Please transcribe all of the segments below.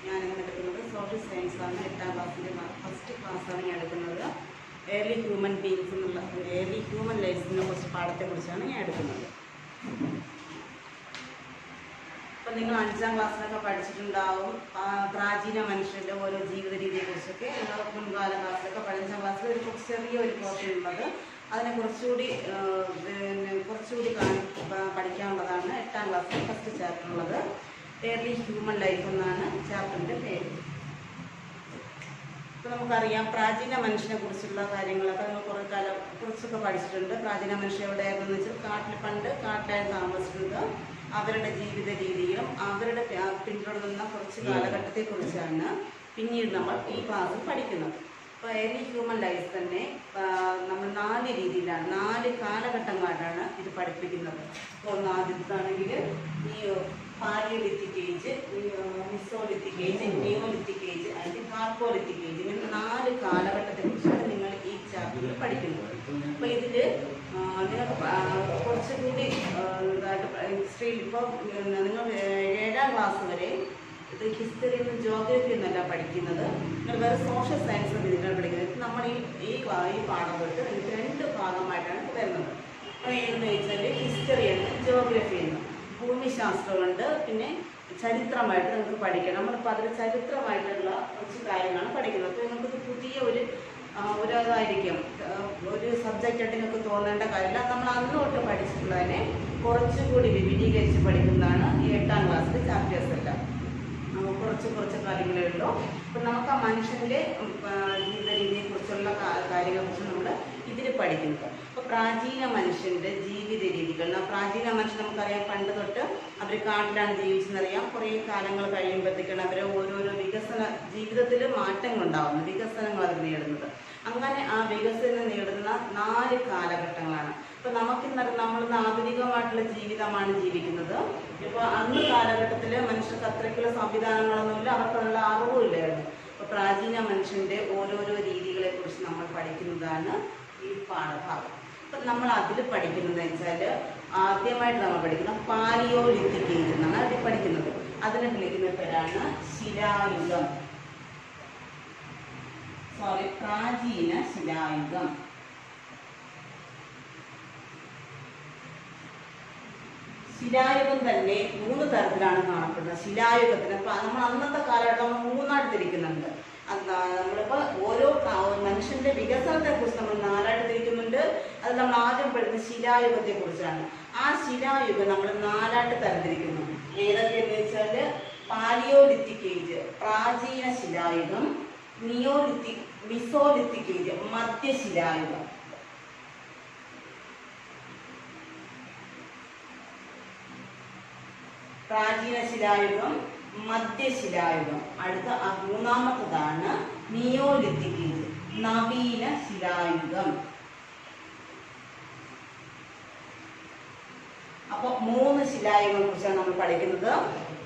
ഞാനിന്ന് എടുക്കുന്നത് സോഷ്യൽ സയൻസാണ്. 8ാം ക്ലാസ്സിൻ്റെ ഫസ്റ്റ് ക്ലാസ്സാണ് ഞാൻ എടുക്കുന്നത്. ഏർലി ഹ്യൂമൻ ബീങ്സ് എന്നുള്ള ഏർലി ഹ്യൂമൻ ലൈഫ്സിനെ കുറിച്ച് പാഠത്തെക്കുറിച്ചാണ് ഞാൻ എടുക്കുന്നത്. അപ്പം നിങ്ങൾ 5ാം ക്ലാസ്സിലൊക്കെ പഠിച്ചിട്ടുണ്ടാവും പ്രാചീന മനുഷ്യരുടെ ഓരോ ജീവിത രീതിയെക്കുറിച്ചൊക്കെ. നിങ്ങൾ മുൻകാല ക്ലാസ്സിലൊക്കെ 5ാം ക്ലാസ്സിൽ ഒരു ചെറിയൊരു പോർഷൻ ഉള്ളത്. അതിനെ കുറച്ചുകൂടി പഠിക്കാനുള്ളതാണ് 8ാം ക്ലാസ്സിൽ ഫസ്റ്റ് ചാപ്റ്റർ ഉള്ളത്. ഏർലി ഹ്യൂമൻ ലൈഫ് എന്നാണ് ചാപ്റ്ററിൻ്റെ പേര്. ഇപ്പോൾ നമുക്കറിയാം പ്രാചീന മനുഷ്യനെ കുറിച്ചുള്ള കാര്യങ്ങളൊക്കെ നമ്മൾ കുറച്ചൊക്കെ പഠിച്ചിട്ടുണ്ട്. പ്രാചീന മനുഷ്യൻ എവിടെയായിരുന്നു വെച്ചാൽ പണ്ട് കാട്ടിലായിരുന്നു താമസിക്കുന്നത്. അവരുടെ ജീവിത രീതിയും അവരുടെ പിന്തുടർന്ന കുറച്ച് കാലഘട്ടത്തെക്കുറിച്ചാണ് പിന്നീട് നമ്മൾ ഈ ക്ലാസ്സിൽ പഠിക്കുന്നത്. അപ്പോൾ ഏർലി ഹ്യൂമൻ ലൈഫ് തന്നെ നമ്മൾ 4 രീതിയിലാണ് 4 കാലഘട്ടങ്ങളായിട്ടാണ് ഇത് പഠിപ്പിക്കുന്നത്. ഇപ്പോൾ ആദ്യത്താണെങ്കിൽ ഈ palaeolithic age, mesolithic age, neolithic age, അല്ലെങ്കിൽ കാർപ്പോലിത്തിക് ഏജ്, ഇങ്ങനെ 4 കാലഘട്ടത്തെക്കുറിച്ചാണ് നിങ്ങൾ ഈ ചാപ്റ്ററിൽ പഠിക്കുന്നത്. അപ്പോൾ ഇതിൽ നിങ്ങൾക്ക് കുറച്ചുകൂടി ഹിസ്റ്ററിയിൽ ഇപ്പോൾ നിങ്ങൾ 7ാം ക്ലാസ് വരെ ഇത് ഹിസ്റ്ററി എന്നും ജോഗ്രഫി എന്നല്ല പഠിക്കുന്നത്. നിങ്ങൾ വേറെ സോഷ്യൽ സയൻസ് രീതിയിലാണ് പഠിക്കുന്നത്. നമ്മൾ ഈ പാഠം തൊട്ട് 2 ഭാഗമായിട്ടാണ് വരുന്നത്. അപ്പോൾ ഏതെന്ന് വെച്ചാൽ ഹിസ്റ്ററി എന്നും ജോഗ്രഫി എന്നും ഭൂമിശാസ്ത്രമുണ്ട്, പിന്നെ ചരിത്രമായിട്ട് നിങ്ങൾക്ക് പഠിക്കണം. നമ്മളിപ്പോൾ അതിൽ ചരിത്രമായിട്ടുള്ള കുറച്ച് കാര്യങ്ങളാണ് പഠിക്കുന്നത്. അപ്പോൾ നിങ്ങൾക്കിത് പുതിയ ഒരു ഇതായിരിക്കും, ഒരു സബ്ജക്റ്റായിട്ട് നിങ്ങൾക്ക് തോന്നേണ്ട കാര്യമില്ല. നമ്മൾ അന്ന് തൊട്ട് പഠിച്ചിട്ടുള്ളതിനെ കുറച്ചുകൂടി വിപുലീകരിച്ച് പഠിക്കുന്നതാണ് ഈ 8ാം ക്ലാസ്സിലെ ചാപ്റ്റേഴ്സ് എല്ലാം. കുറച്ച് കാര്യങ്ങളേ ഉള്ളൂ. അപ്പം നമുക്ക് ആ മനുഷ്യൻ്റെ ജീവിത രീതിയെക്കുറിച്ചുള്ള കാര്യങ്ങളെക്കുറിച്ച് നമ്മൾ ഇതിൽ പഠിക്കുന്നത്. അപ്പോൾ പ്രാചീന മനുഷ്യൻ്റെ ജീവിത രീതികൾ, പ്രാചീന മനുഷ്യൻ നമുക്കറിയാം പണ്ട് തൊട്ട് അവർ കാട്ടിലാണ് ജീവിച്ചെന്നറിയാം. കുറേ കാലങ്ങൾ കഴിയുമ്പോഴത്തേക്കാണ് അവർ ഓരോരോ ജീവിതത്തിൽ മാറ്റങ്ങളുണ്ടാകുന്നത്, വികസനങ്ങൾ അവർ നേടുന്നത്. അങ്ങനെ ആ വികസനം നേടുന്ന 4 കാലഘട്ടങ്ങളാണ്. ഇപ്പോൾ നമ്മളിന്ന് ആധുനികമായിട്ടുള്ള ജീവിതമാണ് ജീവിക്കുന്നത്. ഇപ്പോൾ അന്ന് കാലഘട്ടത്തിൽ മനുഷ്യർക്ക് അത്രയ്ക്കുള്ള സംവിധാനങ്ങളൊന്നുമില്ല, അവർക്കുള്ള അറിവുമില്ലായിരുന്നു. അപ്പോൾ പ്രാചീന മനുഷ്യൻ്റെ ഓരോരോ രീതികളെക്കുറിച്ച് നമ്മൾ പഠിക്കുന്നതാണ് ഈ പാഠഭാഗം. അപ്പം നമ്മൾ അതിൽ പഠിക്കുന്നത് വെച്ചാൽ ആദ്യമായിട്ട് നമ്മൾ പഠിക്കുന്നത് പാലിയോലിത്തിക് ഏജ് എന്നാണ് അതിൽ പഠിക്കുന്നത്. അതിനെ വിളിക്കുന്ന പേരാണ് ശിലായുഗം. പ്രാചീന ശിലായുഗം. ശിലായുഗം തന്നെ 3 തരത്തിലാണ് കാണപ്പെടുന്നത്. ശിലായുഗത്തിന് നമ്മൾ അന്നത്തെ കാലഘട്ടം 3ആയിട്ട് തിരിക്കുന്നുണ്ട്. നമ്മളിപ്പോൾ ഓരോ മനുഷ്യന്റെ വികസനത്തെക്കുറിച്ച് നമ്മൾ 4ആയിട്ട് തിരിക്കുന്നുണ്ട്. അത് നമ്മൾ ആദ്യം പഠിക്കുന്ന ശിലായുഗത്തെക്കുറിച്ചാണ്. ആ ശിലായുഗം നമ്മൾ 4ആയിട്ട് തരംതിരിക്കുന്നു. ഏതൊക്കെയെന്ന് വെച്ചാൽ പാലിയോലിത്തിക് ഏജ് പ്രാചീന ശിലായുഗം, മിസോലിത്തിക് ഏജ് മധ്യശിലായുഗം. പ്രാചീന ശിലായുഗം, മധ്യശിലായുഗം. അടുത്ത 3ാമത്തതാണ് നിയോലിത്തിക് ഏജ് നവീന ശിലായുഗം. അപ്പോൾ 3 ശിലായുഗങ്ങളെ കുറിച്ചാണ് നമ്മൾ പഠിക്കുന്നത്.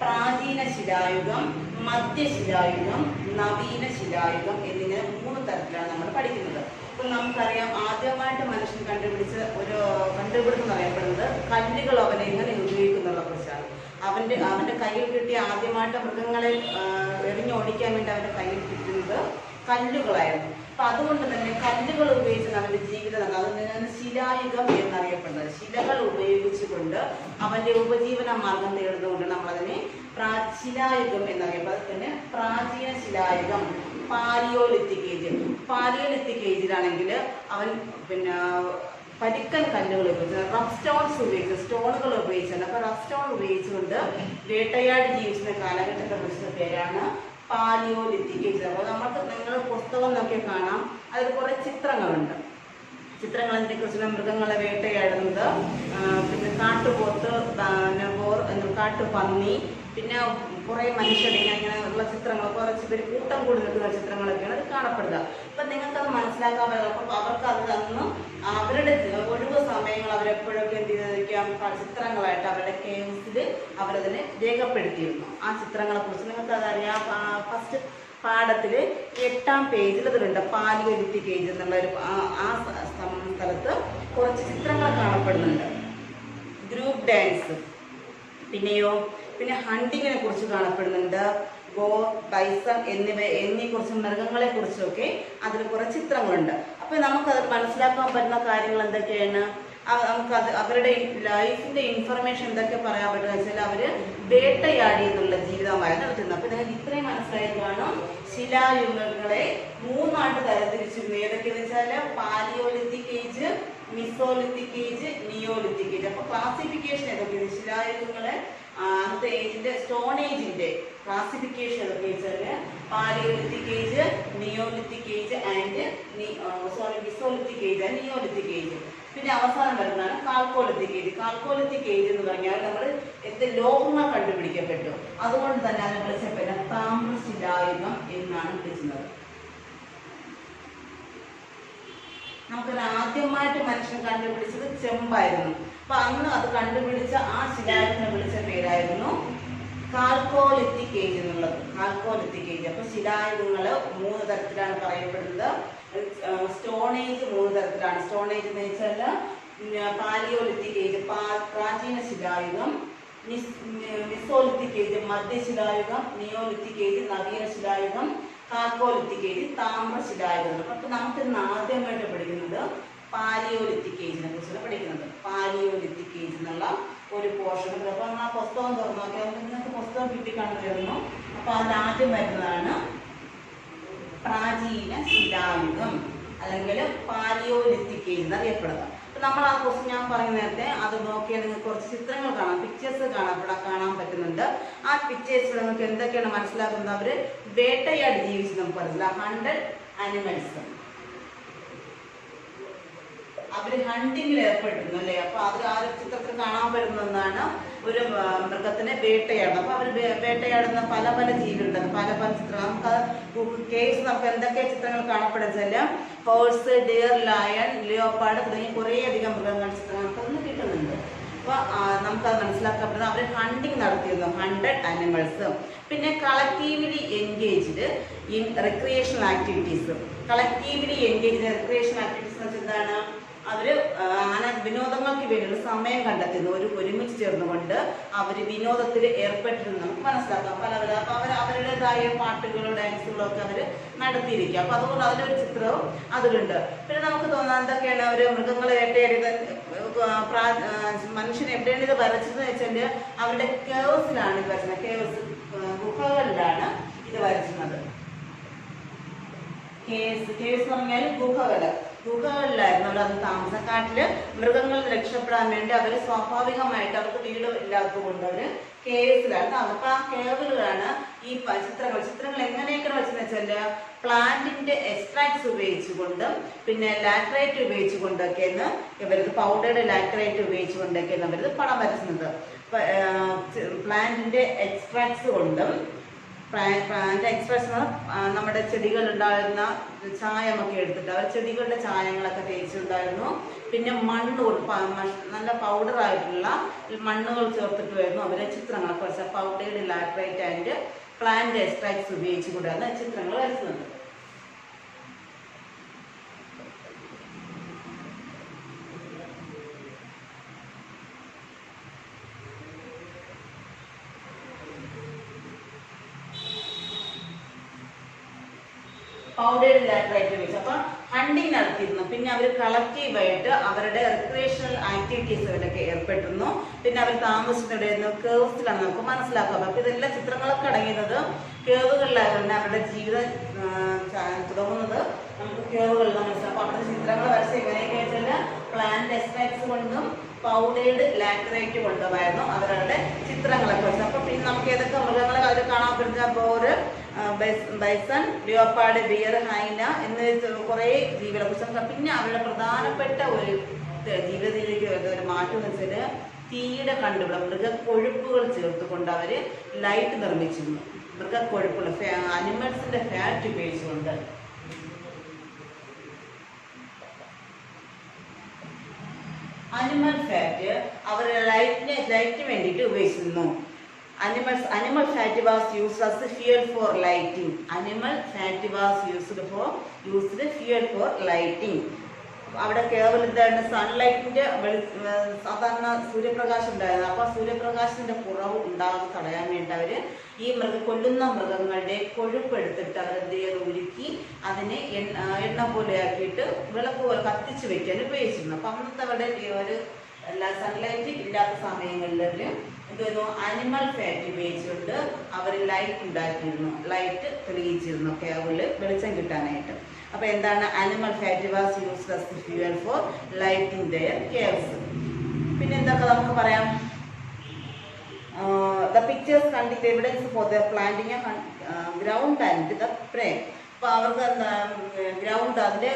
പ്രാചീന ശിലായുഗം, മധ്യശിലായുഗം, നവീന ശിലായുഗം എന്നിങ്ങനെ 3 തരത്തിലാണ് നമ്മൾ പഠിക്കുന്നത്. ഇപ്പം നമുക്കറിയാം ആദ്യമായിട്ട് മനുഷ്യൻ കണ്ടുപിടുത്തം അറിയപ്പെടുന്നത് കല്ലുകൾ അവനെ എങ്ങനെ ഉപയോഗിക്കുന്നതിനെ കുറിച്ചാണ്. അവൻ്റെ കയ്യിൽ കിട്ടിയ ആദ്യമായിട്ട് മൃഗങ്ങളെ എറിഞ്ഞോടിക്കാൻ വേണ്ടി അവൻ്റെ കയ്യിൽ കിട്ടുന്നത് കല്ലുകളായിരുന്നു. അപ്പം അതുകൊണ്ട് തന്നെ കല്ലുകൾ ഉപയോഗിച്ചാണ് അവൻ്റെ ജീവിതം, അതിനാണ് ശിലായുഗം എന്നറിയപ്പെടുന്നത്. ശിലകൾ ഉപയോഗിച്ചുകൊണ്ട് അവൻ്റെ ഉപജീവന മാർഗം നേടുന്നതുകൊണ്ട് നമ്മളതിനെ ശിലായുഗം എന്നറിയപ്പെടുന്നത്. പിന്നെ പ്രാചീന ശിലായുഗം, പാലിയോലിത്തിക് ഏജ്. പാലിയോലിത്തിക് ഏജിലാണെങ്കിൽ അവൻ പരിക്കൻ കല്ലുകൾ ഉപയോഗിച്ച് റഫ് സ്റ്റോണുകൾ ഉപയോഗിച്ചാണ്. അപ്പോൾ റഫ് സ്റ്റോൺ ഉപയോഗിച്ചുകൊണ്ട് വേട്ടയാടി ജീവിച്ചിരുന്ന കാലഘട്ടത്തെ കുറിച്ചുള്ള പേരാണ് പാലിയോലിത്തിക് ഏജ്. അപ്പോൾ നിങ്ങൾ പുസ്തകം നോക്കിയാൽ കാണാം, അതിൽ കുറേ ചിത്രങ്ങളുണ്ട്. ചിത്രങ്ങളതിനെ കുറിച്ചുള്ള മൃഗങ്ങളെ വേട്ടയാടുന്നത്, പിന്നെ കാട്ടുപോത്ത്, കാട്ടുപന്നി, പിന്നെ കുറേ മനുഷ്യരുടെ ഇങ്ങനെയുള്ള ചിത്രങ്ങൾ, കുറച്ച് പേര് കൂട്ടം കൂടി നിൽക്കുന്ന ചിത്രങ്ങളൊക്കെയാണ് അത് കാണപ്പെടുക. അപ്പം നിങ്ങൾക്കത് മനസ്സിലാക്കാൻ പറ്റും. അപ്പം അവർക്ക് അന്ന് അവരുടെ ഒഴിവ് സമയങ്ങൾ അവരെപ്പോഴൊക്കെ എന്ത് ചെയ്തിരിക്കാം, ചിത്രങ്ങളായിട്ട് അവരുടെ കേവ്സിൽ അവരതിനെ രേഖപ്പെടുത്തിയിരുന്നു. ആ ചിത്രങ്ങളെക്കുറിച്ച് നിങ്ങൾക്കതറിയാം. ഫസ്റ്റ് പാഠത്തിൽ 8ാം പേജിൽ അതിലുണ്ട് പാലിയോലിത്തിക് ഏജ് എന്നുള്ളൊരു ആ സ്ഥലത്ത് കുറച്ച് ചിത്രങ്ങൾ കാണപ്പെടുന്നുണ്ട്. ഗ്രൂപ്പ് ഡാൻസ്, പിന്നെ ഹണ്ടിങ്ങിനെ കുറിച്ച് കാണപ്പെടുന്നുണ്ട്. ബൈസൺ എന്നീ കുറച്ച് മൃഗങ്ങളെ കുറിച്ചൊക്കെ അതിൽ കുറെ ചിത്രങ്ങളുണ്ട്. അപ്പൊ നമുക്കത് മനസ്സിലാക്കാൻ പറ്റുന്ന കാര്യങ്ങൾ എന്തൊക്കെയാണ്? നമുക്കത് അവരുടെ ലൈഫിന്റെ ഇൻഫർമേഷൻ എന്തൊക്കെ പറയാൻ പറ്റുന്ന വെച്ചാൽ അവര് വേട്ടയാടി എന്നുള്ള ജീവിതമായിരുന്നു നടത്തുന്നത്. അപ്പൊ നിങ്ങൾക്ക് ഇത്രയും മനസ്സിലായി കാണും. ശിലായുഗങ്ങളെ 3 ആയിട്ട് തരംതിരിച്ചിരുന്നു. ഏതൊക്കെയെന്ന് വെച്ചാൽ palaeolithic age, mesolithic age, neolithic age. അപ്പൊ ക്ലാസിഫിക്കേഷൻ ഏതൊക്കെയാണ്? ശിലായുഗങ്ങളെ അന്നത്തെ ഏജിന്റെ സ്റ്റോൺ ഏജിന്റെ ക്ലാസിഫിക്കേഷൻ ഏതൊക്കെ വെച്ചാല് palaeolithic age, neolithic age and mesolithic age and neolithic age. പിന്നെ അവസാനം വരുന്നതാണ് കാൽക്കോലിത്തിക് ഏജ്. കാൽക്കോലിത്തിക് ഏജ് എന്ന് പറഞ്ഞാൽ നമ്മൾ ലോഹങ്ങൾ കണ്ടുപിടിക്കപ്പെട്ടു. അതുകൊണ്ട് തന്നെ അതിനെ വിളിച്ചപ്പോ താമ്രശിലായുഗം എന്നാണ് വിളിക്കുന്നത്. നമുക്കത് ആദ്യമായിട്ട് മനുഷ്യൻ കണ്ടുപിടിച്ചത് ചെമ്പായിരുന്നു. അപ്പൊ അന്ന് അത് കണ്ടുപിടിച്ച ആ ശിലായുഗത്തിനെ വിളിച്ച പേരായിരുന്നു കാൽക്കോലിത്തിക് ഏജ് എന്നുള്ളത്. Chalcolithic age. അപ്പൊ ശിലായുഗങ്ങള് 3 തരത്തിലാണ് പറയപ്പെടുന്നത്. സ്റ്റോൺ ഏജ് 3 തരത്തിലാണ്. സ്റ്റോൺ ഏജ് എന്ന് വെച്ചാൽ പാലിയോലിത്തിക് ഏജ് പ്രാചീന ശിലായുഗം, മിസോലിത്തിക് ഏജ് മധ്യശിലായുഗം, നിയോലിത്തിക് ഏജ് നവീന ശിലായുഗം, കാൽക്കോലിത്തിക് ഏജ് താമ്രശിലായുഗം. അപ്പൊ നമുക്ക് ഇന്ന് ആദ്യമായിട്ട് പഠിക്കുന്നത് പാലിയോലിത്തിക് ഏജിനെ കുറിച്ചാണ് പഠിക്കുന്നത്. പാലിയോലിത്തിക് ഏജ് എന്നുള്ള ഒരു പോർഷൻ. അപ്പൊ നമ്മൾ ആ പുസ്തകം തുറന്നു നോക്കിയാൽ നിങ്ങൾക്ക് പുസ്തകം കിട്ടി കണ്ടുവരുന്നു. അപ്പൊ അതിലാദ്യം വരുന്നതാണ് പ്രാചീന ശിലായുഗം അല്ലെങ്കിൽ പാലിയോലിത്തിക് ഏജ് എന്നറിയപ്പെടുന്നത്. അപ്പൊ നമ്മൾ ആ ക്വസ്റ്റ്യൻ ഞാൻ പറഞ്ഞ നേരത്തെ അത് നോക്കിയാൽ നിങ്ങൾക്ക് കുറച്ച് ചിത്രങ്ങൾ കാണാം, പിക്ചേഴ്സ് കാണാൻ പറ്റുന്നുണ്ട്. ആ പിക്ചേഴ്സിൽ നിങ്ങൾക്ക് എന്തൊക്കെയാണ് മനസ്സിലാക്കുന്നത്? അവര് വേട്ടയാടി ജീവിച്ച് നമുക്ക് മനസ്സിലാക്കാം. 100 അനിമൽസ് അവര് ഹണ്ടിങ്ങിൽ ഏർപ്പെട്ടിരുന്നു അല്ലേ? അപ്പൊ അത് ആ ഒരു ചിത്രത്തിൽ കാണാൻ പറ്റുന്നതാണ് ഒരു മൃഗത്തിനെ വേട്ടയാടുന്നത്. അപ്പൊ അവര് വേട്ടയാടുന്ന പല പല ജീവികളുണ്ട്, പല പല ചിത്രങ്ങൾ. നമുക്ക് കേസ് നമുക്ക് എന്തൊക്കെ ചിത്രങ്ങൾ കാണപ്പെടുന്ന ഹോഴ്സ്, ഡിയർ, ലയൺ, ലിയോപ്പാർഡ് തുടങ്ങിയ കുറേ അധികം മൃഗങ്ങളുടെ ചിത്രങ്ങൾ നമുക്കതൊന്ന് കിട്ടുന്നുണ്ട്. അപ്പൊ നമുക്കത് മനസ്സിലാക്കാൻ പറ്റുന്നത് അവർ ഹണ്ടിങ് നടത്തിയിരുന്നു. 100 അനിമൽസ്. പിന്നെ collectively engaged in recreational activities. Collectively engaged recreational activities എന്ന് വെച്ചാൽ എന്താണ്? അവര് വിനോദങ്ങൾക്ക് വേണ്ടിയുള്ള സമയം കണ്ടെത്തുന്നു. ഒരുമിച്ച് ചേർന്നുകൊണ്ട് അവര് വിനോദത്തിൽ ഏർപ്പെട്ടിരുന്നു നമുക്ക് മനസ്സിലാക്കാം. പല അവരുടേതായ പാട്ടുകളോ ഡാൻസുകളോ ഒക്കെ അവര് നടത്തിയിരിക്കുക. അപ്പൊ അതുകൊണ്ട് അതിലൊരു ചിത്രവും അതിലുണ്ട്. പിന്നെ നമുക്ക് തോന്നാൻ എന്തൊക്കെയാണ്? അവര് മൃഗങ്ങളെ വേട്ടയാടിയത് മനുഷ്യൻ എവിടെയാണ് ഇത് വരച്ചതെന്ന് വെച്ചാല് അവരുടെ കേവ്സിലാണ് ഇത് വരച്ചത്. കേവ്സ് ഗുഹകളിലാണ് ഇത് വരച്ചുന്നത്. കേവ്സ് എന്ന് പറഞ്ഞാൽ ഗുഹകളിലായിരുന്നു അവർ അന്ന് താമസം. കാട്ടില് മൃഗങ്ങളിൽ രക്ഷപ്പെടാൻ വേണ്ടി അവര് സ്വാഭാവികമായിട്ട് അവർക്ക് വീട് ഇല്ലാത്തതുകൊണ്ട് അവര് കേവ്സിലാണ് താമസം. അപ്പൊ ആ കേവുകളാണ് ഈ ചിത്രങ്ങൾ എങ്ങനെയൊക്കെ വെച്ചെന്ന് വെച്ചാല് പ്ലാന്റിന്റെ എക്സ്ട്രാക്ട്സ് ഉപയോഗിച്ചുകൊണ്ടും പിന്നെ ലാറ്ററൈറ്റ് ഉപയോഗിച്ചുകൊണ്ടൊക്കെയാണ് ഇവരത് പൗഡേർഡ് ലാറ്ററൈറ്റ് ഉപയോഗിച്ചുകൊണ്ടൊക്കെയാണ് അവരത് പടം വരച്ചുന്നത്. പ്ലാന്റിന്റെ എക്സ്ട്രാക്ട്സ് കൊണ്ടും എക്സ്പ്രഷൻ നമ്മുടെ ചെടികളുണ്ടായിരുന്ന ചായമൊക്കെ എടുത്തിട്ട് അവർ ചെടികളുടെ ചായങ്ങളൊക്കെ തേച്ചിട്ടുണ്ടായിരുന്നു. പിന്നെ മണ്ണ് നല്ല പൗഡറായിട്ടുള്ള മണ്ണുകൾ ചേർത്തിട്ട് വരുന്നു അവരെ ചിത്രങ്ങളൊക്കെ വരച്ച powdered laterite and plant extracts ഉപയോഗിച്ചുകൊണ്ടാണ് ചിത്രങ്ങൾ വരയ്ക്കുന്നത്. പൗഡേർഡ് ലാറ്ററൈറ്റ് ഉപയോഗിച്ചു. അപ്പൊ ഹണ്ടിങ് നടത്തിയിരുന്നു. പിന്നെ അവർ കളക്റ്റീവായിട്ട് അവരുടെ റിക്രിയേഷണൽ ആക്ടിവിറ്റീസുകളിലൊക്കെ ഏർപ്പെട്ടിരുന്നു. പിന്നെ അവർ താമസിച്ചിട്ടുണ്ടായിരുന്നു കേവ്സിലാണ് നമുക്ക് മനസ്സിലാക്കാം. അപ്പൊ ഇതെല്ലാം ചിത്രങ്ങളൊക്കെ അടങ്ങിയത് കേവുകളിലായിരുന്നു. അവരുടെ ജീവിതം തുടങ്ങുന്നത് നമുക്ക് കേവുകളിൽ മനസ്സിലാക്കാം. അപ്പൊ അവിടെ ചിത്രങ്ങൾ വരച്ച് എങ്ങനെയൊക്കെ വെച്ചാൽ പ്ലാന്റ് എക്സ്ട്രാക്ട്സ് കൊണ്ടും പൗഡേർഡ് ലാറ്ററൈറ്റ് കൊണ്ടുമായിരുന്നു അവരുടെ ചിത്രങ്ങളൊക്കെ വെച്ചത്. അപ്പൊ പിന്നെ നമുക്ക് ഏതൊക്കെ മൃഗങ്ങളെ അതിൽ കാണാൻ പറ്റുന്ന ബോറ്, ബൈസൺ, ലിയോപ്പാർഡ്, ബിയർ, ഹൈന എന്ന് കുറേ ജീവികളെ കുറിച്ച്. പിന്നെ അവരുടെ പ്രധാനപ്പെട്ട ഒരു ജീവിതത്തിലേക്ക് വരുന്ന ഒരു മാറ്റം എന്ന് വെച്ചാൽ തീയുടെ കണ്ടുപിടുത്തം. മൃഗക്കൊഴുപ്പുകൾ ചേർത്തുകൊണ്ട് അവര് ലൈറ്റ് നിർമ്മിച്ചിരുന്നു. മൃഗക്കൊഴുപ്പുകൾ അനിമൽസിന്റെ ഫാറ്റ് ഉപയോഗിച്ചുകൊണ്ട്. അനിമൽ ഫാറ്റ് അവർ ലൈറ്റിന് വേണ്ടിയിട്ട് ഉപയോഗിച്ചിരുന്നു. Animal fat was used as fuel for lighting. Animal fat was used fuel for lighting. അവിടെ കേവലം എന്താണ് സൺലൈറ്റിന്റെ സാധാരണ സൂര്യപ്രകാശം ഉണ്ടായിരുന്നു. അപ്പോൾ സൂര്യപ്രകാശത്തിന്റെ കുറവ് ഉണ്ടാകാതെ തടയാൻ വേണ്ടി അവർ ഈ കൊല്ലുന്ന മൃഗങ്ങളുടെ കൊഴുപ്പ് എടുത്തിട്ട് അവരെന്ത് ചെയ്ത് ഉരുക്കി അതിനെ എണ്ണ പോലെ ആക്കിയിട്ട് വിളക്ക് പോലെ കത്തിച്ച് വെക്കാൻ ഉപയോഗിച്ചിരുന്നു. അപ്പം അന്നത്തെ അവരുടെ ഒരു സൺലൈറ്റ് ഇല്ലാത്ത സമയങ്ങളിൽ അവർ എന്ത് അനിമൽ ഫാറ്റ് ഉപയോഗിച്ചുകൊണ്ട് അവർ ലൈറ്റ് ഉണ്ടാക്കിയിരുന്നു, ലൈറ്റ് തെളിയിച്ചിരുന്നു കേബിളിൽ വെളിച്ചം കിട്ടാനായിട്ട്. അപ്പോൾ എന്താണ് animal fat was used as fuel for lighting their caves. പിന്നെ എന്തൊക്കെ നമുക്ക് പറയാം? The pictures contain evidence for the planting a ground and the prey. അപ്പോൾ അവർക്ക് എന്താ ഗ്രൗണ്ട് അതിൻ്റെ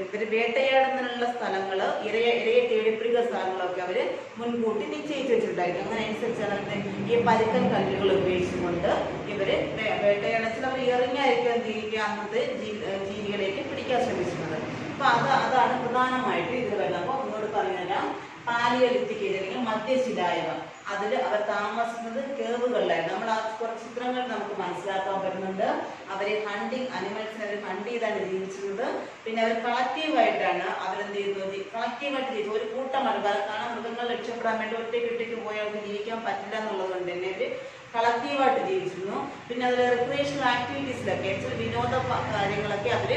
ഇവർ വേട്ടയാടുന്നതിനുള്ള സ്ഥലങ്ങൾ ഇരയെ തേടിപ്പിടിക്കുന്ന സ്ഥലങ്ങളൊക്കെ അവർ മുൻകൂട്ടി നിശ്ചയിച്ച് വെച്ചിട്ടുണ്ടായിരിക്കും. അങ്ങനെ അനുസരിച്ചാണ് ഈ പരുക്കൻ കല്ലുകൾ ഉപയോഗിച്ചുകൊണ്ട് ഇവർ വേട്ടയാടത്തിൽ അവർ ഇറങ്ങിയായിരിക്കും എന്ത് ചെയ്യുക അന്നത്തെ ജീവികളേക്ക് പിടിക്കാൻ ശ്രമിക്കുന്നത്. അപ്പോൾ അതാണ് പ്രധാനമായിട്ട് ഇതിൽ വരുന്നത്. അപ്പോൾ ഒന്നുകൂടി പറഞ്ഞുതരാം. പാലിയോലിത്തിക് ഏജ് അല്ലെങ്കിൽ മധ്യശിലായുഗം, അതിൽ അവർ താമസിക്കുന്നത് കേവുകളിലായിരുന്നു. നമ്മൾ ആ കുറച്ച് ചിത്രങ്ങൾ നമുക്ക് മനസ്സിലാക്കാൻ പറ്റുന്നുണ്ട്. അവർ ഹണ്ടിങ് അനിമൽസിനെ അവർ ഹണ്ട് ചെയ്താണ് ജീവിച്ചിരുന്നത്. പിന്നെ അവർ കളക്റ്റീവായിട്ടാണ് അവരെന്ത് ചെയ്യുന്നത്, കളക്റ്റീവായിട്ട് ജീവിച്ചു. ഒരു കൂട്ടമാണ്. കാരണം മൃഗങ്ങൾ രക്ഷപ്പെടാൻ വേണ്ടി ഒറ്റയ്ക്ക് പോയി അവർക്ക് ജീവിക്കാൻ പറ്റില്ല എന്നുള്ളത് കൊണ്ട് തന്നെ അവർ കളക്റ്റീവായിട്ട് ജീവിച്ചിരുന്നു. പിന്നെ അതിൽ റിക്രിയേഷണൽ ആക്ടിവിറ്റീസിലൊക്കെ വിനോദ കാര്യങ്ങളൊക്കെ അവർ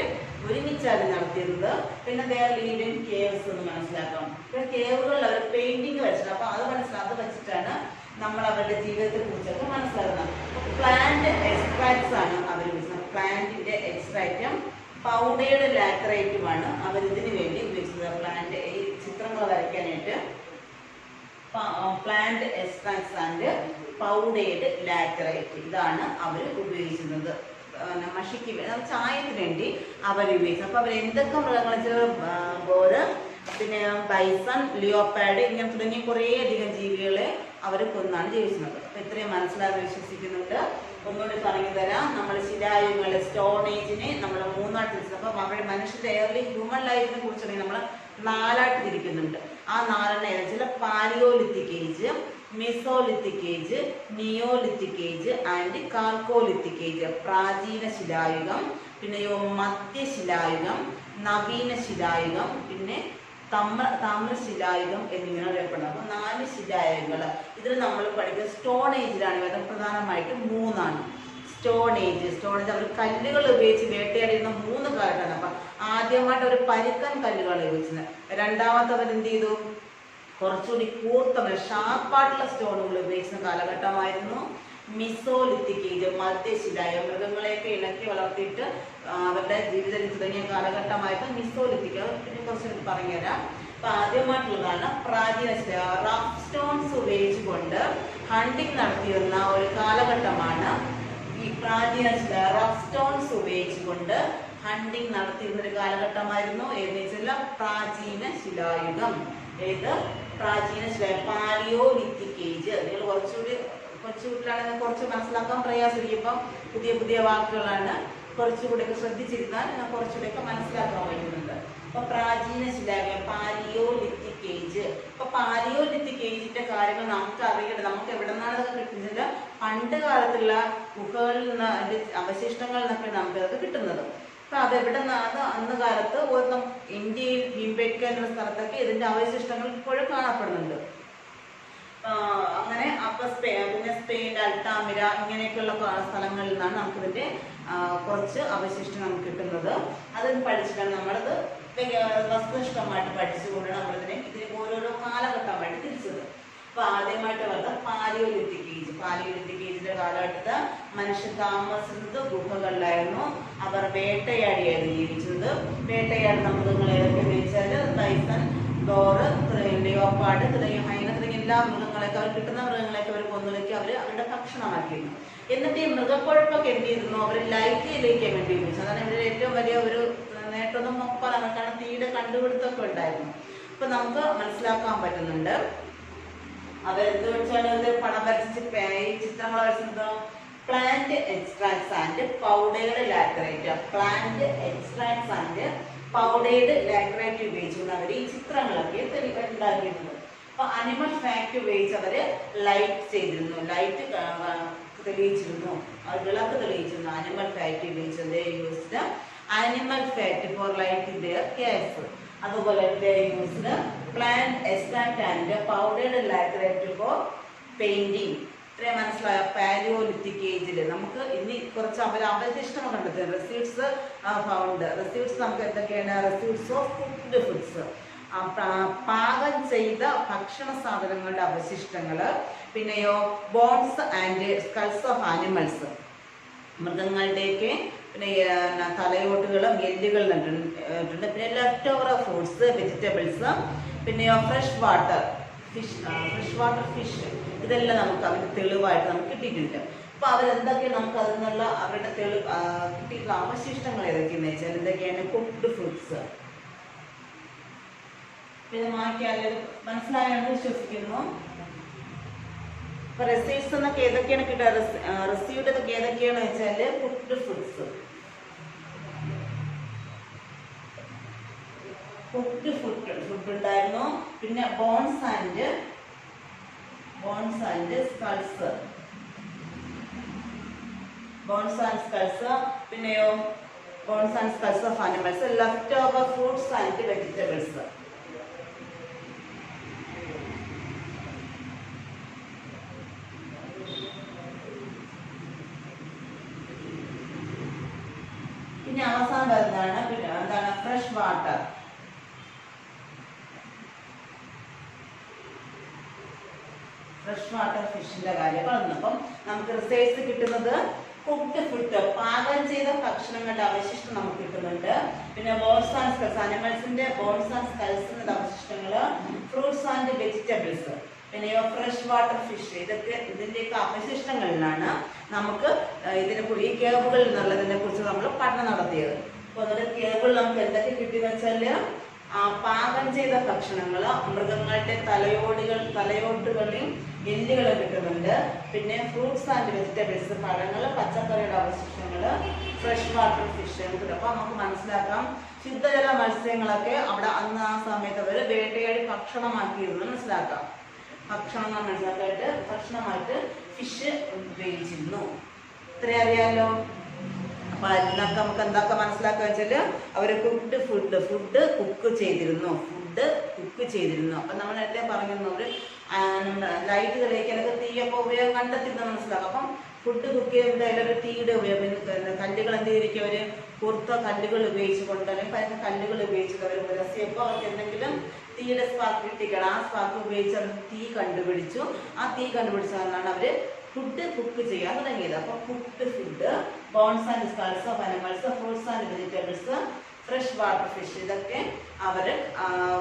ഒരുമിച്ചാണ് നടത്തിയിരുന്നത്. പിന്നെ ലീവിങ് കേവ്സ് എന്ന് മനസ്സിലാക്കാം. പിന്നെ കേവുകളിൽ അവർ പെയിന്റിങ് വെച്ചിട്ടുണ്ട്. അപ്പോൾ അത് വെച്ചിട്ടാണ് നമ്മൾ അവരുടെ ജീവിതത്തെ കുറിച്ചൊക്കെ മനസ്സിലാക്കുന്നത്. പ്ലാന്റ് എക്സ്ട്രാക്ട്സ് ആണ് അവർ ഉപയോഗിച്ചത്. പ്ലാന്റിന്റെ എക്സ്ട്രാക്റ്റും പൗഡേർഡ് ലാറ്ററൈറ്റുമാണ് അവരിതിന് വേണ്ടി ഉപയോഗിച്ചത്. പ്ലാന്റ് ഈ ചിത്രങ്ങൾ വരയ്ക്കാനായിട്ട് plant extracts and powdered laterite ഇതാണ് അവർ ഉപയോഗിച്ചിരുന്നത്. മഷിക്ക് ചായത്തിന് വേണ്ടി അവർ ഉപയോഗിച്ചത്. അപ്പോൾ അവർ എന്തൊക്കെ മൃഗങ്ങൾ ബോറ്, പിന്നെ ബൈസൺ, ലിയോപാഡ് ഇങ്ങനെ തുടങ്ങി കുറേ അധികം ജീവികളെ അവർ കൊന്നാണ് ജീവിച്ചിരുന്നത്. അപ്പോൾ ഇത്രയും മനസ്സിലാക്കി വിശ്വസിക്കുന്നുണ്ട്. ഒന്നുകൂടി പറഞ്ഞു തരാം. നമ്മൾ ശിലായുഗങ്ങളെ സ്റ്റോൺ ഏജിനെ നമ്മൾ മൂന്നായിട്ട് തിരിച്ചത്. അപ്പം അവരുടെ മനുഷ്യരുടെ ഏർലി ഹ്യൂമൻ ലൈഫിനെ കുറിച്ചുണ്ടെങ്കിൽ നമ്മൾ 4ആയിട്ട് തിരിക്കുന്നുണ്ട്. ആ 4 ചില palaeolithic age, mesolithic age, neolithic age and chalcolithic age. പ്രാചീന ശിലായുഗം, പിന്നെ മധ്യശിലായുഗം, നവീന ശിലായുഗം, പിന്നെ താമ്രശിലായുഗം എന്നിങ്ങനെ അറിയപ്പെടുന്നത്. അപ്പോൾ 4 ശിലായുഗങ്ങൾ. ഇതിൽ നമ്മൾ പഠിക്കുന്നത് സ്റ്റോൺ ഏജിലാണ് വരുന്നത്. പ്രധാനമായിട്ടും 3ആണ്. സ്റ്റോൺ ഏജ് അവർ കല്ലുകൾ ഉപയോഗിച്ച് വേട്ടയാടിയിരുന്ന 3 കാലത്താണ്. അപ്പം ആദ്യമായിട്ട് അവർ പരുക്കൻ കല്ലുകൾ ഉപയോഗിച്ചത്. രണ്ടാമത്തെ അവർ എന്ത് ചെയ്തു, കുറച്ചുകൂടി കൂർത്ത ഷാർപ്പായിട്ടുള്ള സ്റ്റോണുകൾ ഉപയോഗിക്കുന്ന കാലഘട്ടമായിരുന്നു മിസോലിത്തിക് ഏജ്, മധ്യശിലായ മൃഗങ്ങളെയൊക്കെ ഇണക്കി വളർത്തിയിട്ട് അവരുടെ ജീവിതത്തിൽ തുടങ്ങിയ കാലഘട്ടമായിട്ട് മിസോലിത്തിക്. പിന്നെ കുറച്ച് പറഞ്ഞുതരാം. അപ്പൊ ആദ്യമായിട്ടുള്ളതാണ് പ്രാചീന ശില. റഫ് സ്റ്റോൺസ് ഉപയോഗിച്ചുകൊണ്ട് ഹണ്ടിങ് നടത്തിയിരുന്ന ഒരു കാലഘട്ടമാണ് ഈ പ്രാചീന ശില. റഫ് സ്റ്റോൺസ് ഉപയോഗിച്ചുകൊണ്ട് ഹണ്ടിങ് നടത്തിയിരുന്ന ഒരു കാലഘട്ടമായിരുന്നു ഏതെന്ന് പ്രാചീന ശിലായുഗം. ഏത് പ്രാചീന ശില? Palaeolithic age. നിങ്ങൾ കുറച്ചുകൂടിയാണ് കുറച്ച് മനസ്സിലാക്കാൻ പ്രയാസമായിരിക്കും. ഇപ്പം പുതിയ വാക്കുകളാണ്. കുറച്ചുകൂടെയൊക്കെ ശ്രദ്ധിച്ചിരുന്നാൽ കുറച്ചുകൂടെയൊക്കെ മനസ്സിലാക്കാൻ പറ്റുന്നുണ്ട്. അപ്പൊ പ്രാചീന ശിലായുഗം, പാലിയോലിത്തിക് ഏജ്. അപ്പൊ പാലിയോലിത്തിക് ഏജിന്റെ കാര്യങ്ങൾ നമുക്ക് അറിയണം. നമുക്ക് എവിടെ നിന്നാണ് അതൊക്കെ കിട്ടുന്നത്? പണ്ട് കാലത്തുള്ള ഗുഹകളിൽ നിന്ന് അതിന്റെ അവശിഷ്ടങ്ങളിൽ നിന്നൊക്കെ നമുക്ക് അതൊക്കെ കിട്ടുന്നത്. അപ്പൊ അതെവിടെ നിന്നാണ്? അന്ന് കാലത്ത് ഇന്ത്യയിൽ ഭീംബേട്ക എന്ന സ്ഥലത്തൊക്കെ ഇതിന്റെ അവശിഷ്ടങ്ങൾ ഇപ്പോഴും കാണപ്പെടുന്നുണ്ട്. അങ്ങനെ അപ്പൊ പിന്നെ സ്പെയിൻ, അൾട്ടാമിര ഇങ്ങനെയൊക്കെയുള്ള സ്ഥലങ്ങളിൽ നിന്നാണ് നമുക്കിതിന്റെ കുറച്ച് അവശിഷ്ടം നമുക്ക് കിട്ടുന്നത്. അത് പഠിച്ചിട്ടാണ് നമ്മളത് വസ്തുനിഷ്ഠമായിട്ട് പഠിച്ചുകൊണ്ടാണ് നമ്മളിതിനെ ഓരോരോ കാലഘട്ടമായിട്ട് തിരിച്ചത്. അപ്പൊ ആദ്യമായിട്ട് വരുന്നത് പാലിയോലിത്തിക് ഏജ്. പാലിയോലിത്തിക് ഏജിന്റെ കാലഘട്ടത്ത് മനുഷ്യൻ താമസിക്കുന്നത് ഗുഹകളിലായിരുന്നു. അവർ വേട്ടയാടിയായിരുന്നു ജീവിച്ചത്. വേട്ടയാടുന്ന മൃഗങ്ങൾ ഏതൊക്കെയെന്ന് വെച്ചാൽ ബൈസൺ, ഡോറ്, ലിയോപാഡ് തുടങ്ങിയ ഹൈന തുടങ്ങിയ എല്ലാ മൃഗങ്ങളെയൊക്കെ അവർ കിട്ടുന്ന മൃഗങ്ങളെയൊക്കെ അവർ കൊന്നുവെക്കി അവരുടെ ഭക്ഷണമാക്കിയിരുന്നു. എന്നിട്ട് ഈ മൃഗക്കൊഴുപ്പൊക്കെ എന്ത് ചെയ്തിരുന്നു? അവർ ലൈറ്റ് ചെയ്യിക്കാൻ വേണ്ടി ഉപയോഗിച്ചു. അതാണ് ഇവരുടെ ഏറ്റവും വലിയ ഒരു നേട്ടമൊന്നും നോക്കാനാണ്. കാരണം തീയുടെ കണ്ടുപിടുത്തമൊക്കെ ഉണ്ടായിരുന്നു. അപ്പൊ നമുക്ക് മനസ്സിലാക്കാൻ പറ്റുന്നുണ്ട് അവരെന്ത് വെച്ചാണ് ഇത് പടം വരച്ച് ഈ ചിത്രങ്ങൾ വരച്ചത്. Plant extracts and powdered laterite. Plant extracts and powdered laterite ഉപയോഗിച്ചുകൊണ്ട് അവർ ഈ ചിത്രങ്ങളൊക്കെ ഉണ്ടാക്കിയിരുന്നത്. അപ്പൊ അനിമൽ ഫാക്ട് ഉപയോഗിച്ച് അവര് ലൈറ്റ് ചെയ്തിരുന്നു, ലൈറ്റ് തെളിയിച്ചിരുന്നു, വിളക്ക് തെളിയിച്ചിരുന്നു. അനിമൽ ഫാക്ട് ഉപയോഗിച്ചത് used animal fat for light their cats. അതുപോലെ used plant extract and powdered laterite for painting. ഇത്രയും മനസ്സിലായ പാലിയോലിത്തിക് ഏജിൽ നമുക്ക് ഇനി കുറച്ച് അവശിഷ്ടങ്ങൾ കണ്ടെത്തുക. റെസിഡ്സ് ഫൗണ്ട്. റെസിഡ്സ് നമുക്ക് എന്തൊക്കെയാണ്? റെസിഡ്സ് ഓഫ് കുക്ക്ഡ് ഫുഡ്സ്, പാകം ചെയ്ത ഭക്ഷണ സാധനങ്ങളുടെ അവശിഷ്ടങ്ങൾ. പിന്നെയോ bones and skulls of animals, മൃഗങ്ങളുടെയൊക്കെ പിന്നെ തലയോട്ടുകളും എല്ലുകളും ഇട്ടുണ്ട്. പിന്നെ ലെഫ്റ്റ് ഓവർ ഫ്രൂട്ട്സ്, വെജിറ്റബിൾസ്. പിന്നെയോ ഫ്രഷ് വാട്ടർ ഫിഷ്, ഇതെല്ലാം നമുക്ക് അവരുടെ തെളിവായിട്ട് നമുക്ക് കിട്ടിയിട്ടുണ്ട്. അപ്പോൾ അവരെന്തൊക്കെയാണ് നമുക്ക് അതിൽ നിന്നുള്ള അവരുടെ കിട്ടിയിട്ടുള്ള അവശിഷ്ടങ്ങൾ ഏതൊക്കെയെന്ന് വെച്ചാൽ എന്തൊക്കെയാണ്? Cooked fruits. പിന്നെ മാറ്റിയാൽ മനസ്സിലായെന്ന് വിശ്വസിക്കുന്നു. അപ്പൊ റെസീഡ്സ് എന്നൊക്കെ ഏതൊക്കെയാണ് കിട്ടുക? റെസീവ്ഡ് എന്നൊക്കെ ഏതൊക്കെയാണെന്ന് വെച്ചാല് കുക്ക്ഡ് ഫുഡ്സ്, ഫുഡ് ഉണ്ടായിരുന്നു. പിന്നെ ബോൺസ് ആൻഡ് സ്കൾസ്, പിന്നെയോ bones and skulls of animals, left over fruits and vegetables. പിന്നെ അവസാനം വരുന്നതാണ് എന്താണ്? Fresh water. ഫിഷിന്റെ കാര്യം പറഞ്ഞു. അപ്പം നമുക്ക് റിസൾട്ട്സ് കിട്ടുന്നത് കുക്ക്ഡ് ഫുഡ്, പാകം ചെയ്ത ഭക്ഷണങ്ങളുടെ അവശിഷ്ടം നമുക്ക് കിട്ടുന്നുണ്ട്. പിന്നെ ബോൺസ് ആൻഡ് സ്കൾസ്, അനിമൽസിന്റെ ബോൺസ് ആൻഡ് സ്കൾസിന്റെ അവശിഷ്ടങ്ങൾ, ഫ്രൂട്ട്സ് ആൻഡ് വെജിറ്റബിൾസ്, പിന്നെ ഫ്രഷ് വാട്ടർ ഫിഷ്. ഇതൊക്കെ ഇതിന്റെയൊക്കെ അവശിഷ്ടങ്ങളിലാണ് നമുക്ക് ഈ കേബുകളിൽ നിന്നുള്ളതിനെ കുറിച്ച് നമ്മൾ പഠനം നടത്തിയത്. അപ്പോൾ അതിന്റെ കേബിൾ നമുക്ക് എന്തൊക്കെ കിട്ടിയെന്ന് വെച്ചാല് പാകം ചെയ്ത ഭക്ഷണങ്ങൾ, മൃഗങ്ങളുടെ തലയോട്ടുകളെയും എല്ലുകളും കിട്ടുന്നുണ്ട്. പിന്നെ ഫ്രൂട്ട്സ് ആൻഡ് വെജിറ്റബിൾസ്, പഴങ്ങൾ, പച്ചക്കറിയുടെ അവശിഷ്ടങ്ങൾ, ഫ്രഷ് വാട്ടർ ഫിഷ്. അപ്പൊ നമുക്ക് മനസ്സിലാക്കാം ശുദ്ധജല മത്സ്യങ്ങളൊക്കെ അവിടെ അന്ന് ആ സമയത്ത് അവർ വേട്ടയാടി ഭക്ഷണമാക്കിയിരുന്നു മനസ്സിലാക്കാം. ഭക്ഷണമായിട്ട് ഫിഷ് ഉപയോഗിച്ചിരുന്നു. ഇത്രയും അറിയാലോ. അപ്പൊ അതിനൊക്കെ നമുക്ക് എന്തൊക്കെ മനസ്സിലാക്കുക വെച്ചാല് അവര് ഫുഡ് കുക്ക് ചെയ്തിരുന്നു. അപ്പൊ നമ്മൾ നേരത്തെ പറഞ്ഞിരുന്നു അവര് ലൈറ്റ് തെളിയിക്കാനൊക്കെ തീയൊക്കെ ഉപയോഗം കണ്ടെത്തിയിരുന്നു മനസ്സിലാക്കാം. അപ്പം ഫുഡ് കുക്ക് ചെയ്യുമ്പോൾ അതിലൊരു തീയുടെ ഉപയോഗം, കല്ലുകൾ എന്ത് ചെയ്തിരിക്കും? അവര് കുർത്ത കല്ലുകൾ ഉപയോഗിച്ചുകൊണ്ട് അല്ലെങ്കിൽ പല കല്ലുകൾ ഉപയോഗിച്ചിട്ട് അവർ ഉരസിയപ്പോൾ അവർക്ക് എന്തെങ്കിലും തീയുടെ സ്പാർക്ക് കിട്ടിക്കണം. ആ സ്പാർക്ക് ഉപയോഗിച്ച് അവർ തീ കണ്ടുപിടിച്ചു. ആ തീ കണ്ടുപിടിച്ചതാണ് അവര് ഫുഡ് കുക്ക് ചെയ്യാൻ തുടങ്ങിയത്. അപ്പൊ cooked food, bones and skulls of animals, fruits and vegetables, fresh water fish, ഇതൊക്കെ അവര്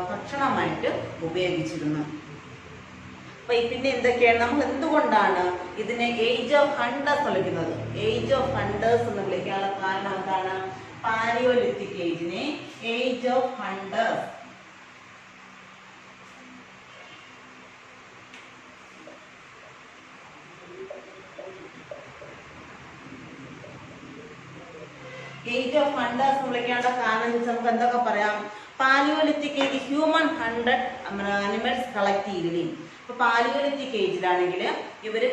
ഭക്ഷണമായിട്ട് ഉപയോഗിച്ചിരുന്നു. അപ്പൊ പിന്നെ എന്തൊക്കെയാണ്? നമ്മൾ എന്തുകൊണ്ടാണ് ഇതിനെ ഏജ് ഓഫ് ഹണ്ടേഴ്സ് വിളിക്കുന്നത്? ഏജ് ഓഫ് ഹണ്ടേഴ്സ് എന്ന് വിളിക്കാനുള്ള കാരണം എന്താണ്? പാലിയോലിത്തിക് ഏജിനെ age of hunters. Age of hunters എന്ന് വിളിക്കേണ്ട കാരണം നമുക്ക് എന്തൊക്കെ പറയാം? Paleolithic age human hunted animals collectively. ഇപ്പൊ പാലിയോലിത്തിക് ഏജിലാണെങ്കിൽ ഇവര്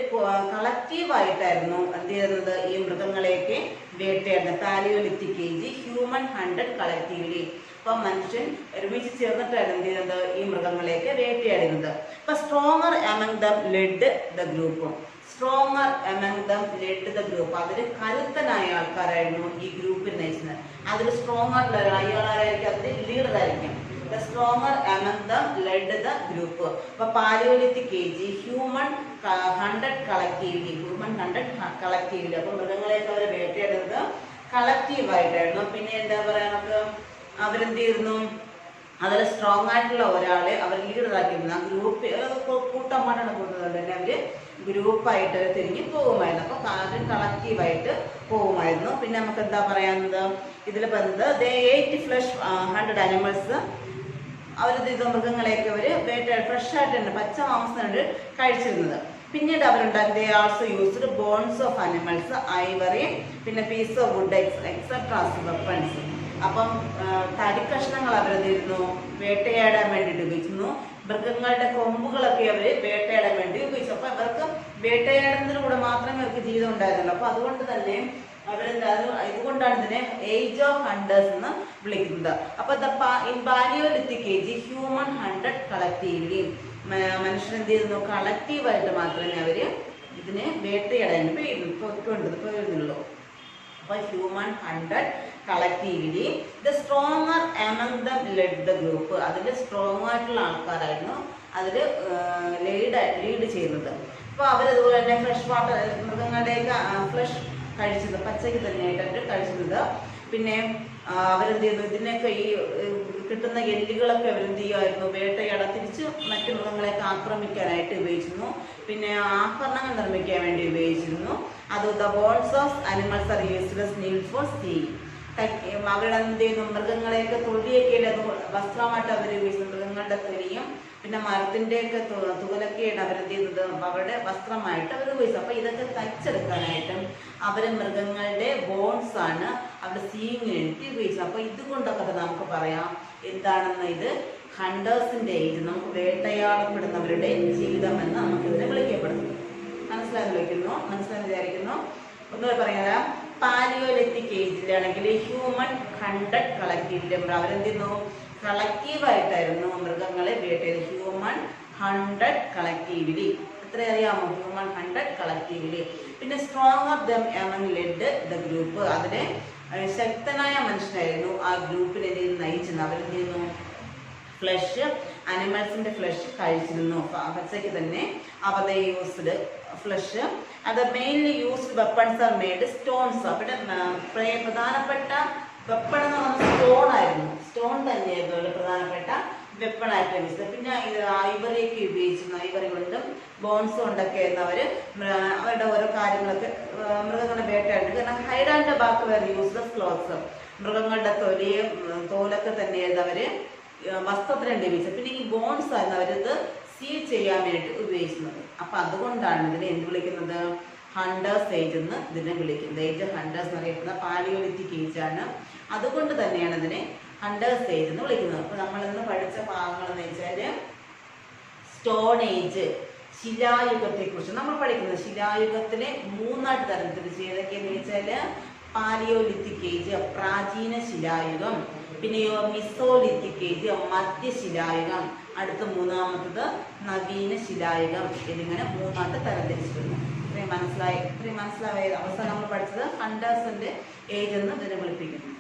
കളക്റ്റീവായിട്ടായിരുന്നു എന്ത് ചെയ്യുന്നത്? ഈ മൃഗങ്ങളെയൊക്കെ വേട്ടയാടുന്നത്. Paleolithic age human hunted collectively. അപ്പൊ മനുഷ്യൻ ഒരുമിച്ച് ചേർന്നിട്ടാണ് എന്ത് ചെയ്യുന്നത്? ഈ മൃഗങ്ങളെയൊക്കെ വേട്ടയാടുന്നത്. അപ്പൊ stronger among them led the group. അതിൽ കരുത്തനായ ആൾക്കാരായിരുന്നു ഈ ഗ്രൂപ്പിൽ നയിച്ചത്. അതിൽ സ്ട്രോങ് ആയിട്ടുള്ള അയാളായിരിക്കും അതിൽ ലീഡറായിരിക്കും. The stronger among them led the group. അപ്പൊ Palaeolithic age human hunted collectively. അപ്പൊ മൃഗങ്ങളെയൊക്കെ അവർ വേട്ടയാടുന്നത് കളക്റ്റീവായിട്ടായിരുന്നു. പിന്നെ എന്താ പറയാ, നമുക്ക് അവരെന്ത് ചെയ്തിരുന്നു? അതിൽ സ്ട്രോങ് ആയിട്ടുള്ള ഒരാളെ അവർ ലീഡറാക്കിയിരുന്നു. ആ ഗ്രൂപ്പ് കൂട്ടമായിട്ടാണ് പോകുന്നത് തന്നെ അവര് ഗ്രൂപ്പായിട്ട് തിരിഞ്ഞ് പോകുമായിരുന്നു. അപ്പൊ കാര്യം കളക്റ്റീവായിട്ട് പോകുമായിരുന്നു. പിന്നെ നമുക്ക് എന്താ പറയാനുള്ളത്? ഇതിൽ പറയുന്നത് ദേ ഏറ്റ് ഫ്ലഷ് ഹണ്ടഡ് അനിമൽസ്. അവരിത് മൃഗങ്ങളെയൊക്കെ അവര് വേട്ട ഫ്രഷ് ആയിട്ട് തന്നെ പച്ച മാംസമാണ് കഴിച്ചിരുന്നത്. പിന്നീട് അവരുണ്ടാക്കി they also used bones of animals, ivory, പിന്നെ piece of wood etcetera weapons. അപ്പം തടിക്കഷ്ണങ്ങൾ അവരെന്തിരുന്നു? വേട്ടയാടാൻ വേണ്ടിയിട്ട് ഉപയോഗിച്ചിരുന്നു. മൃഗങ്ങളുടെ കൊമ്പുകളൊക്കെ അവര് വേട്ടയാടാൻ വേണ്ടി ഉപയോഗിച്ചു. അപ്പൊ ഇവർക്ക് വേട്ടയാടുന്നതിലൂടെ മാത്രമേ അവർക്ക് ജീവിതം ഉണ്ടായിരുന്നുള്ളൂ. അപ്പൊ അതുകൊണ്ട് തന്നെ ഇതുകൊണ്ടാണ് ഇതിനെ ഏജ് ഓഫ് ഹണ്ടേഴ്സ് എന്ന് വിളിക്കുന്നത്. അപ്പൊ in paleolithic age human hunted collectively, മനുഷ്യൻ എന്ത് ചെയ്യുന്നു, കളക്റ്റീവായിട്ട് മാത്രമേ അവര് ഇതിനെ വേട്ടയാടാൻ വരുന്നുള്ളൂ. അപ്പൊ human hunted collectively, the stronger among them led the group, അതിൽ സ്ട്രോങ് ആയിട്ടുള്ള ആൾക്കാരായിരുന്നു അതിൽ ലീഡ് ചെയ്യുന്നത്. അപ്പോൾ അവരതുപോലെ തന്നെ ഫ്രഷ് വാട്ടർ മൃഗങ്ങളുടെയൊക്കെ ഫ്ലഷ് കഴിച്ചത്, പച്ചയ്ക്ക് തന്നെയായിട്ട് അവർ കഴിച്ചിരുന്നത്. പിന്നെ അവരെന്ത് ചെയ്യുന്നു, ഇതിനൊക്കെ ഈ കിട്ടുന്ന എല്ലുകളൊക്കെ അവരെന്ത് ചെയ്യുമായിരുന്നു, വേട്ടയാടാൻ തിരിച്ച് മറ്റു മൃഗങ്ങളെയൊക്കെ ആക്രമിക്കാനായിട്ട് ഉപയോഗിച്ചിരുന്നു. പിന്നെ ആഭരണങ്ങൾ നിർമ്മിക്കാൻ വേണ്ടി ഉപയോഗിച്ചിരുന്നു. അത് the bones of animals are useless need for steel, അവരുടെ എന്ത് ചെയ്യുന്നു, മൃഗങ്ങളെയൊക്കെ തൊലിയൊക്കെ വസ്ത്രമായിട്ട് അവർ ഉപയോഗിക്കുന്നു. മൃഗങ്ങളുടെ തൊലിയും പിന്നെ മരത്തിൻ്റെയൊക്കെ തുകലൊക്കെയാണ് അവരെന്ത് ചെയ്യുന്നത്, അവരുടെ വസ്ത്രമായിട്ട് അവർ ഉപയോഗിച്ചത്. അപ്പോൾ ഇതൊക്കെ തയ്ച്ചെടുക്കാനായിട്ടും അവർ മൃഗങ്ങളുടെ ബോൺസ് ആണ് അവരുടെ സീയിങ്ങിന് വേണ്ടി ഉപയോഗിച്ചത്. അപ്പോൾ ഇതുകൊണ്ടൊക്കെ നമുക്ക് പറയാം എന്താണെന്ന്, ഇത് ഹണ്ടേഴ്സിൻ്റെ ഏജ്, നമുക്ക് വേട്ടയാടപ്പെടുന്നവരുടെ ജീവിതം എന്ന് നമുക്കിതിനെ വിളിക്കപ്പെടുന്നു. മനസ്സിലായെന്ന് വിചാരിക്കുന്നു. ഒന്നുകൂടെ പറയാം, പാലിയോലിത്തിക് ഏജിലാണെങ്കിൽ ഹ്യൂമൻ ഹണ്ടഡ് കളക്റ്റീവിലെ അവരെന്ത് ചെയ്യുന്നു, കളക്റ്റീവായിട്ടായിരുന്നു മൃഗങ്ങളെ വേട്ടയത്. ഹ്യൂമൻ ഹണ്ടഡ് കളക്റ്റീവിലി, എത്ര അറിയാമോ, ഹ്യൂമൻ ഹണ്ടഡ് കളക്റ്റീവിലി. പിന്നെ stronger dum among lead the group, അതിലെ ശക്തനായ മനുഷ്യനായിരുന്നു ആ ഗ്രൂപ്പിനെ നയിച്ചിരുന്നു. അവരെന്ത് ചെയ്യുന്നു, ഫ്ലഷ്, അനിമൽസിന്റെ ഫ്ലഷ് കഴിച്ചിരുന്നു. പച്ചയ്ക്ക് തന്നെ അവരുടെ യൂസ്ഡ് ഫ്ലഷ്. അത് mainly used weapons are made stones. അവിടെ പ്രധാനപ്പെട്ട വെപ്പൺ എന്ന് പറഞ്ഞാൽ സ്റ്റോൺ ആയിരുന്നു. സ്റ്റോൺ തന്നെയായിരുന്നു അവരുടെ പ്രധാനപ്പെട്ട വെപ്പണായിട്ട് ഉപയോഗിച്ചത്. പിന്നെ ഇത് ഐവറിയൊക്കെ ഉപയോഗിച്ചിരുന്നു. ഐവറി കൊണ്ടും ബോൺസ് കൊണ്ടൊക്കെ ആയിരുന്നു അവരുടെ ഓരോ കാര്യങ്ങളൊക്കെ മൃഗങ്ങളുടെ വേട്ടയായിട്ട്. കാരണം hide and bark were useless clothes, മൃഗങ്ങളുടെ തോലൊക്കെ തന്നെയായിരുന്നു അവര് വസ്ത്രത്തിന് വേണ്ടി ഉപയോഗിച്ചത്. പിന്നെ ഈ ബോൺസ് ആയിരുന്നു അവരിത് സീൽ ചെയ്യാൻ വേണ്ടി ഉപയോഗിക്കുന്നത്. അപ്പൊ അതുകൊണ്ടാണ് ഇതിനെ എന്ത് വിളിക്കുന്നത്, ഹണ്ടേഴ്സ് ഏജ് എന്ന് ഇതിനെ വിളിക്കുന്നത്. ഏജ് ഹണ്ടേഴ്സ് എന്ന് അറിയപ്പെടുന്ന പാലിയോലിത്തിക് ഏജ് ആണ്. അതുകൊണ്ട് തന്നെയാണ് ഇതിനെ ഹണ്ടേഴ്സ് ഏജ് എന്ന് വിളിക്കുന്നത്. അപ്പൊ നമ്മൾ ഇന്ന് പഠിച്ച ഭാഗങ്ങൾ എന്ന് വെച്ചാല് സ്റ്റോൺ ഏജ്, ശിലായുഗത്തെ കുറിച്ച് നമ്മൾ പഠിക്കുന്നത്. ശിലായുഗത്തിലെ മൂന്നായിട്ട് തരംതിരിച്ച് ഏതൊക്കെയെന്ന് വെച്ചാല് പാലിയോലിത്തിക് ഏജ്, പ്രാചീന ശിലായുഗം, പിന്നെയോ മിസോലിത്തിക് ഏജ്, മധ്യശിലായുഗം, അടുത്ത മൂന്നാമത്തത് നവീന ശിലായുഗം. എന്നിങ്ങനെ മൂന്നായിട്ട് തരംതിരിച്ചിട്ടുണ്ട്. ഇത്രയും മനസ്സിലായ അവസാനം നമ്മൾ പഠിച്ചത് ഹണ്ടേഴ്സിന്റെ ഏജ് എന്ന് ഇതിനെ വിളിപ്പിക്കുന്നു.